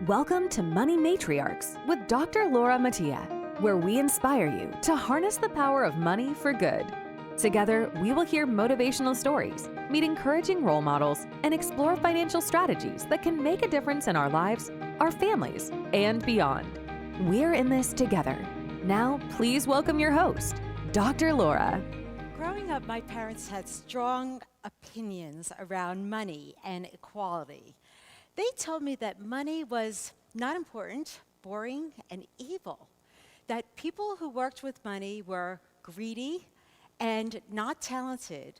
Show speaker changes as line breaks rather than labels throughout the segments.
Welcome to Money Matriarchs with Dr. Laura Mattia, where we inspire you to harness the power of money for good. Together, we will hear motivational stories, meet encouraging role models, and explore financial strategies that can make a difference in our lives, our families, and beyond. We're in this together. Now, please welcome your host, Dr. Laura.
Growing up, my parents had strong opinions around money and equality. They told me that money was not important, boring, and evil. That people who worked with money were greedy and not talented.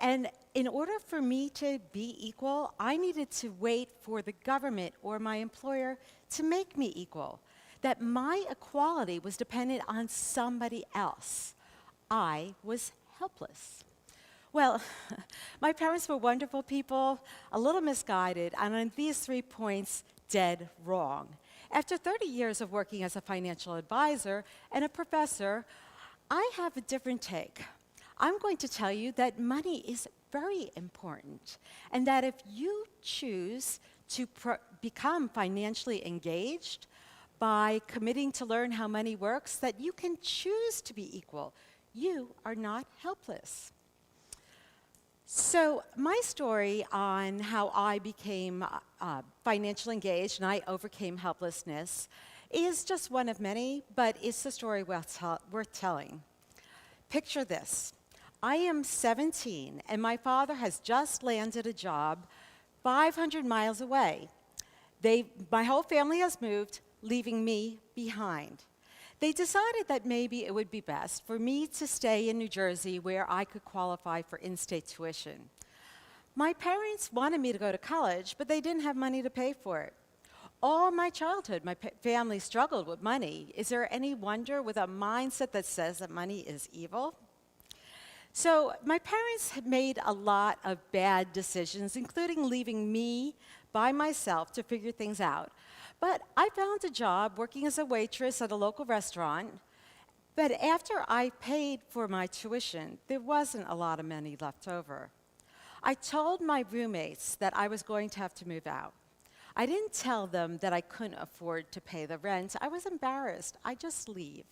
And in order for me to be equal, I needed to wait for the government or my employer to make me equal. That my equality was dependent on somebody else. I was helpless. Well, my parents were wonderful people, a little misguided, and on these 3 points, dead wrong. After 30 years of working as a financial advisor and a professor, I have a different take. I'm going to tell you that money is very important, and that if you choose to become financially engaged by committing to learn how money works, that you can choose to be equal. You are not helpless. So my story on how I became financially engaged and I overcame helplessness is just one of many, but it's a story worth telling. Picture this. I am 17 and my father has just landed a job 500 miles away. My whole family has moved, leaving me behind. They decided that maybe it would be best for me to stay in New Jersey where I could qualify for in-state tuition. My parents wanted me to go to college, but they didn't have money to pay for it. All my childhood, my family struggled with money. Is there any wonder with a mindset that says that money is evil? So my parents had made a lot of bad decisions, including leaving me by myself to figure things out. But I found a job working as a waitress at a local restaurant. But after I paid for my tuition, there wasn't a lot of money left over. I told my roommates that I was going to have to move out. I didn't tell them that I couldn't afford to pay the rent. I was embarrassed. I just leave.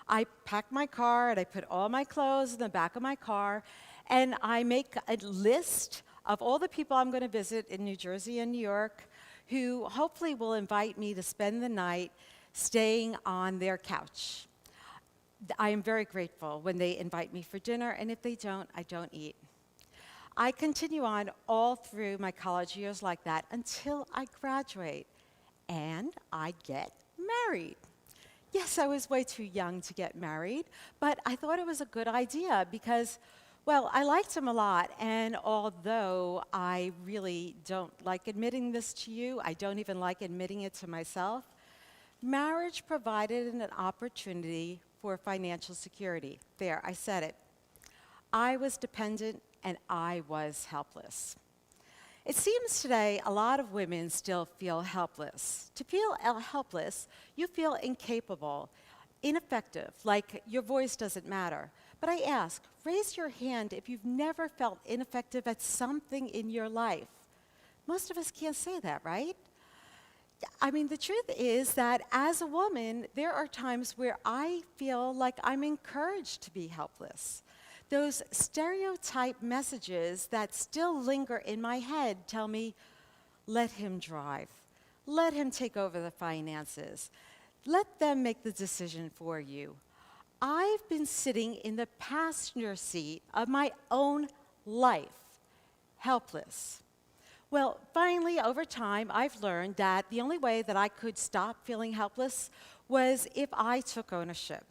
I packed my car and I put all my clothes in the back of my car, and I make a list of all the people I'm going to visit in New Jersey and New York who hopefully will invite me to spend the night staying on their couch. I am very grateful when they invite me for dinner, and if they don't, I don't eat. I continue on all through my college years like that until I graduate, and I get married. Yes, I was way too young to get married, but I thought it was a good idea because, well, I liked him a lot, and although I really don't like admitting this to you, I don't even like admitting it to myself, marriage provided an opportunity for financial security. There, I said it. I was dependent and I was helpless. It seems today a lot of women still feel helpless. To feel helpless, you feel incapable, ineffective, like your voice doesn't matter. But I ask, raise your hand if you've never felt ineffective at something in your life. Most of us can't say that, right? I mean, the truth is that as a woman, there are times where I feel like I'm encouraged to be helpless. Those stereotype messages that still linger in my head tell me, let him drive. Let him take over the finances. Let them make the decision for you. I've been sitting in the passenger seat of my own life, helpless. Well, finally, over time, I've learned that the only way that I could stop feeling helpless was if I took ownership.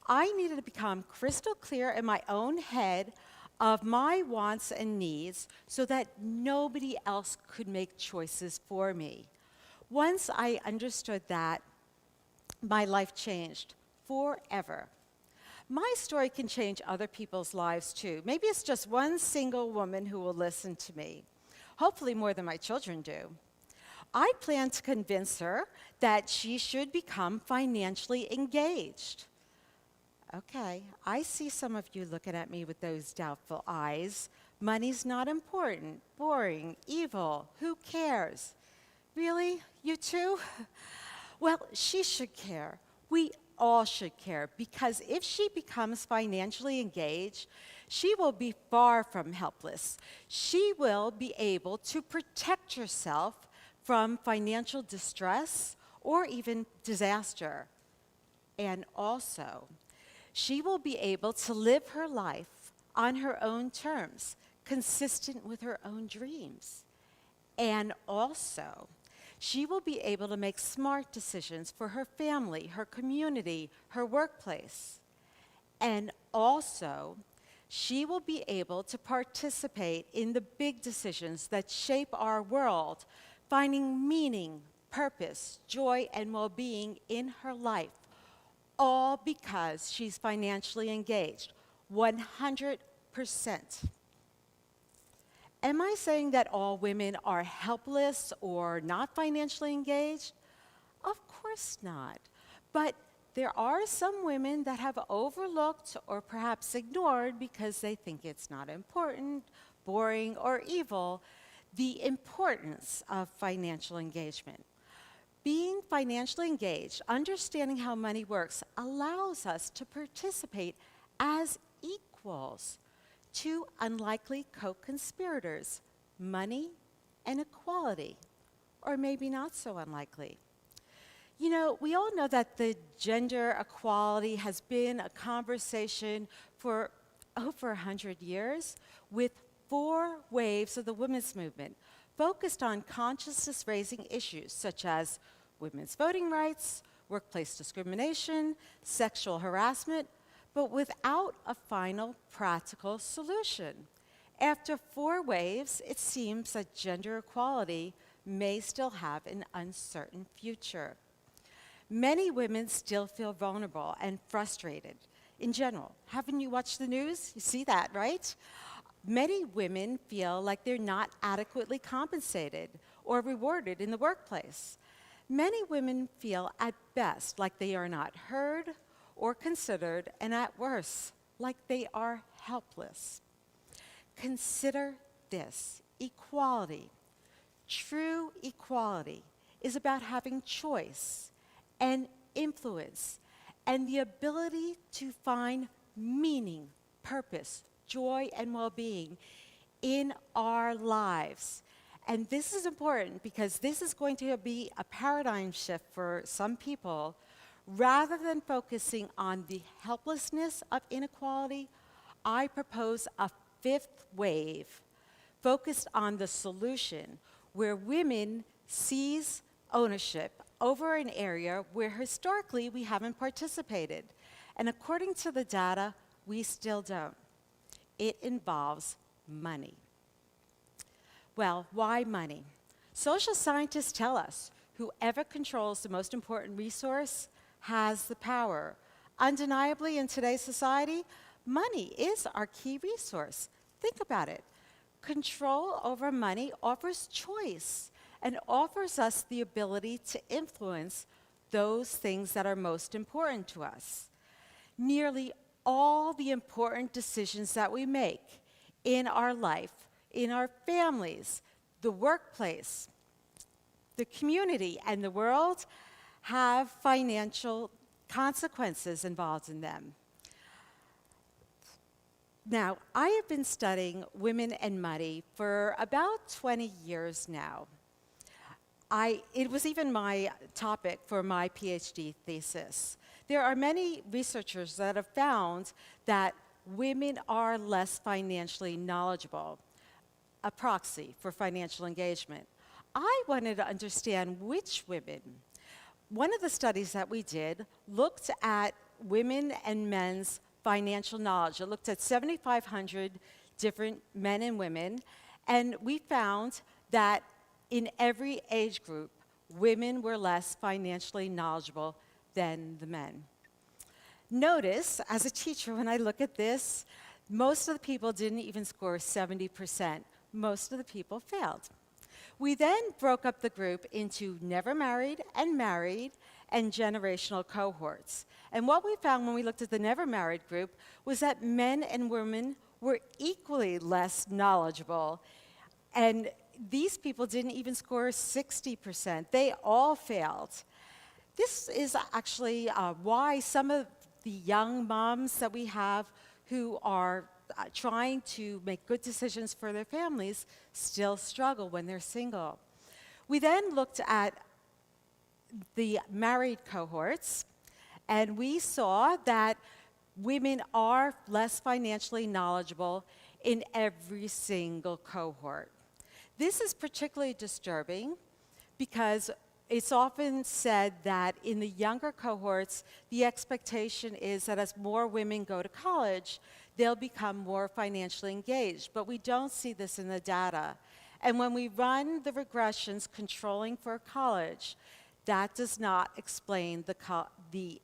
I needed to become crystal clear in my own head of my wants and needs so that nobody else could make choices for me. Once I understood that, my life changed forever. My story can change other people's lives too. Maybe it's just one single woman who will listen to me. Hopefully more than my children do. I plan to convince her that she should become financially engaged. Okay, I see some of you looking at me with those doubtful eyes. Money's not important, boring, evil, who cares? Really? You too? Well, she should care. We all should care because if she becomes financially engaged, she will be far from helpless. She will be able to protect herself from financial distress or even disaster. And also, she will be able to live her life on her own terms, consistent with her own dreams. And also, she will be able to make smart decisions for her family, her community, her workplace. And also, she will be able to participate in the big decisions that shape our world, finding meaning, purpose, joy, and well being in her life, all because she's financially engaged 100%. Am I saying that all women are helpless or not financially engaged? Of course not. But there are some women that have overlooked or perhaps ignored because they think it's not important, boring, or evil, the importance of financial engagement. Being financially engaged, understanding how money works, allows us to participate as equals. Two unlikely co-conspirators, money and equality, or maybe not so unlikely. You know, we all know that the gender equality has been a conversation for over 100 years with 4 waves of the women's movement focused on consciousness-raising issues such as women's voting rights, workplace discrimination, sexual harassment, but without a final practical solution. After 4 waves, it seems that gender equality may still have an uncertain future. Many women still feel vulnerable and frustrated in general. Haven't you watched the news? You see that, right? Many women feel like they're not adequately compensated or rewarded in the workplace. Many women feel at best like they are not heard or considered, and at worst, like they are helpless. Consider this: equality. True equality is about having choice and influence and the ability to find meaning, purpose, joy, and well-being in our lives. And this is important because this is going to be a paradigm shift for some people. Rather than focusing on the helplessness of inequality, I propose a 5th wave focused on the solution where women seize ownership over an area where historically we haven't participated. And according to the data, we still don't. It involves money. Well, why money? Social scientists tell us whoever controls the most important resource has the power. Undeniably, in today's society, money is our key resource. Think about it. Control over money offers choice and offers us the ability to influence those things that are most important to us. Nearly all the important decisions that we make in our life, in our families, the workplace, the community, and the world have financial consequences involved in them. Now, I have been studying women and money for about 20 years now. It was even my topic for my PhD thesis. There are many researchers that have found that women are less financially knowledgeable, a proxy for financial engagement. I wanted to understand which women. One of the studies that we did looked at women and men's financial knowledge. It looked at 7,500 different men and women, and we found that in every age group, women were less financially knowledgeable than the men. Notice, as a teacher, when I look at this, most of the people didn't even score 70%. Most of the people failed. We then broke up the group into never married and generational cohorts. And what we found when we looked at the never married group was that men and women were equally less knowledgeable. And these people didn't even score 60%. They all failed. This is actually why some of the young moms that we have who are trying to make good decisions for their families still struggle when they're single. We then looked at the married cohorts, and we saw that women are less financially knowledgeable in every single cohort. This is particularly disturbing because it's often said that in the younger cohorts, the expectation is that as more women go to college, they'll become more financially engaged. But we don't see this in the data. And when we run the regressions controlling for college, that does not explain the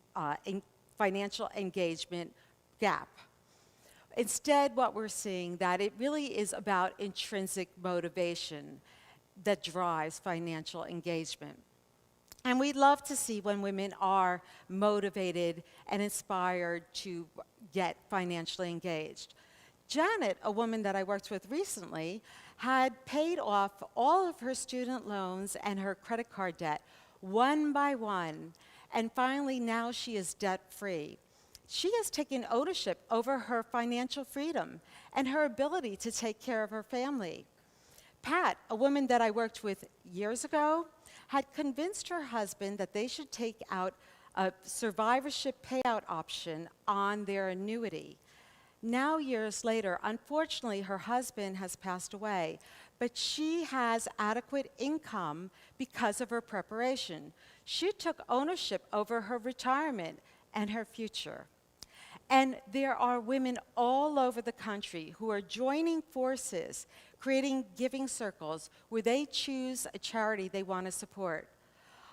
financial engagement gap. Instead, what we're seeing that it really is about intrinsic motivation that drives financial engagement. And we'd love to see when women are motivated and inspired to get financially engaged. Janet, a woman that I worked with recently, had paid off all of her student loans and her credit card debt one by one, and finally now she is debt-free. She has taken ownership over her financial freedom and her ability to take care of her family. Pat, a woman that I worked with years ago, had convinced her husband that they should take out a survivorship payout option on their annuity. Now, years later, unfortunately, her husband has passed away, but she has adequate income because of her preparation. She took ownership over her retirement and her future. And there are women all over the country who are joining forces, creating giving circles where they choose a charity they want to support.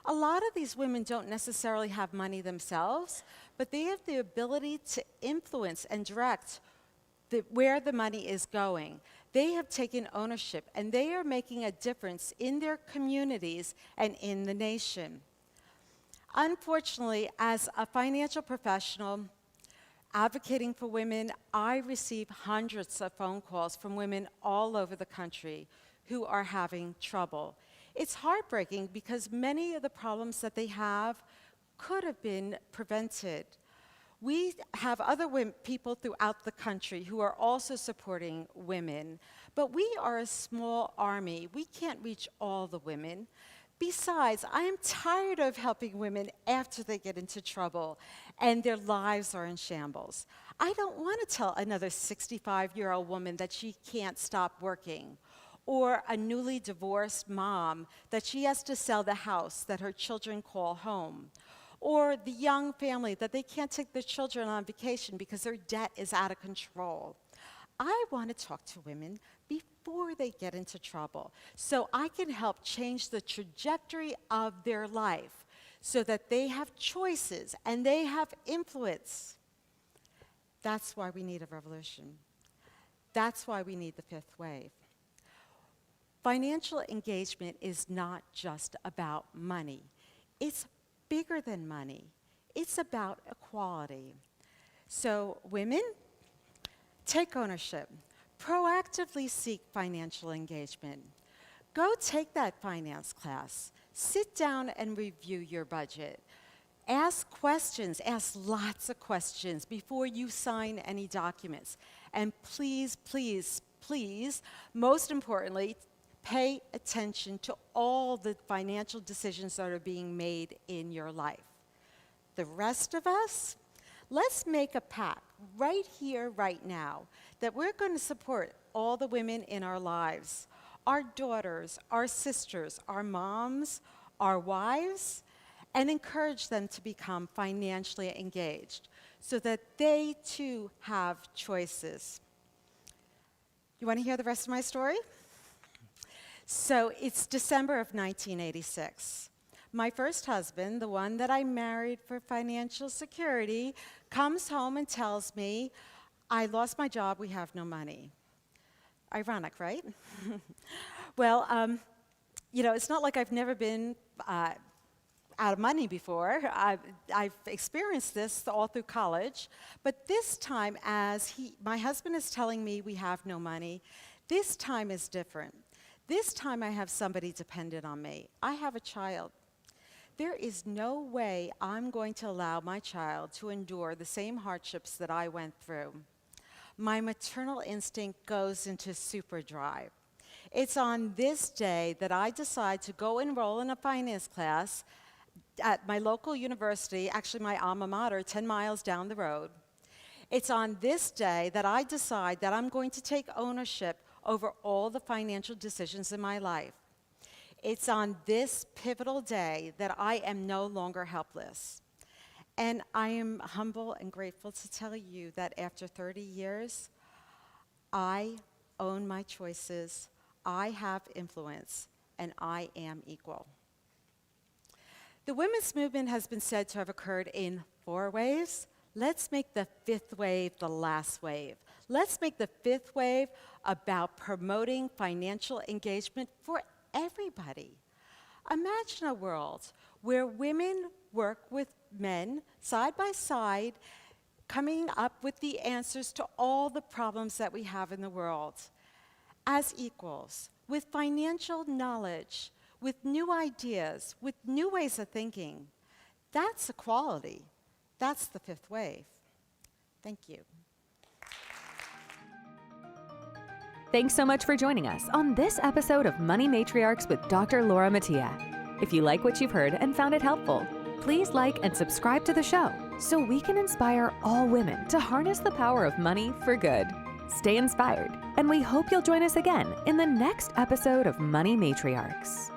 A lot of these women don't necessarily have money themselves, but they have the ability to influence and direct where the money is going. They have taken ownership, and they are making a difference in their communities and in the nation. Unfortunately, as a financial professional advocating for women, I receive hundreds of phone calls from women all over the country who are having trouble. It's heartbreaking because many of the problems that they have could have been prevented. We have other people throughout the country who are also supporting women, but we are a small army. We can't reach all the women. Besides, I am tired of helping women after they get into trouble and their lives are in shambles. I don't want to tell another 65-year-old woman that she can't stop working, or a newly divorced mom that she has to sell the house that her children call home, or the young family that they can't take their children on vacation because their debt is out of control. I want to talk to women before they get into trouble so I can help change the trajectory of their life so that they have choices and they have influence. That's why we need a revolution. That's why we need the fifth wave. Financial engagement is not just about money. It's bigger than money. It's about equality. So women, take ownership. Proactively seek financial engagement. Go take that finance class. Sit down and review your budget. Ask questions, ask lots of questions before you sign any documents. And please, please, please, most importantly, pay attention to all the financial decisions that are being made in your life. The rest of us, let's make a pact right here, right now, that we're going to support all the women in our lives, our daughters, our sisters, our moms, our wives, and encourage them to become financially engaged so that they too have choices. You want to hear the rest of my story? So it's December of 1986. My first husband, the one that I married for financial security, comes home and tells me, I lost my job, we have no money. Ironic, right? Well, it's not like I've never been out of money before. I've experienced this all through college. But this time, as my husband is telling me we have no money, this time is different. This time I have somebody dependent on me. I have a child. There is no way I'm going to allow my child to endure the same hardships that I went through. My maternal instinct goes into superdrive. It's on this day that I decide to go enroll in a finance class at my local university, actually my alma mater, 10 miles down the road. It's on this day that I decide that I'm going to take ownership over all the financial decisions in my life. It's on this pivotal day that I am no longer helpless. And I am humble and grateful to tell you that after 30 years, I own my choices, I have influence, and I am equal. The women's movement has been said to have occurred in 4 waves. Let's make the 5th wave the last wave. Let's make the 5th wave about promoting financial engagement for everybody. Imagine a world where women work with men side by side, coming up with the answers to all the problems that we have in the world as equals, with financial knowledge, with new ideas, with new ways of thinking. That's equality. That's the 5th wave. Thank you.
Thanks so much for joining us on this episode of Money Matriarchs with Dr. Laura Mattia. If you like what you've heard and found it helpful, please like and subscribe to the show so we can inspire all women to harness the power of money for good. Stay inspired, and we hope you'll join us again in the next episode of Money Matriarchs.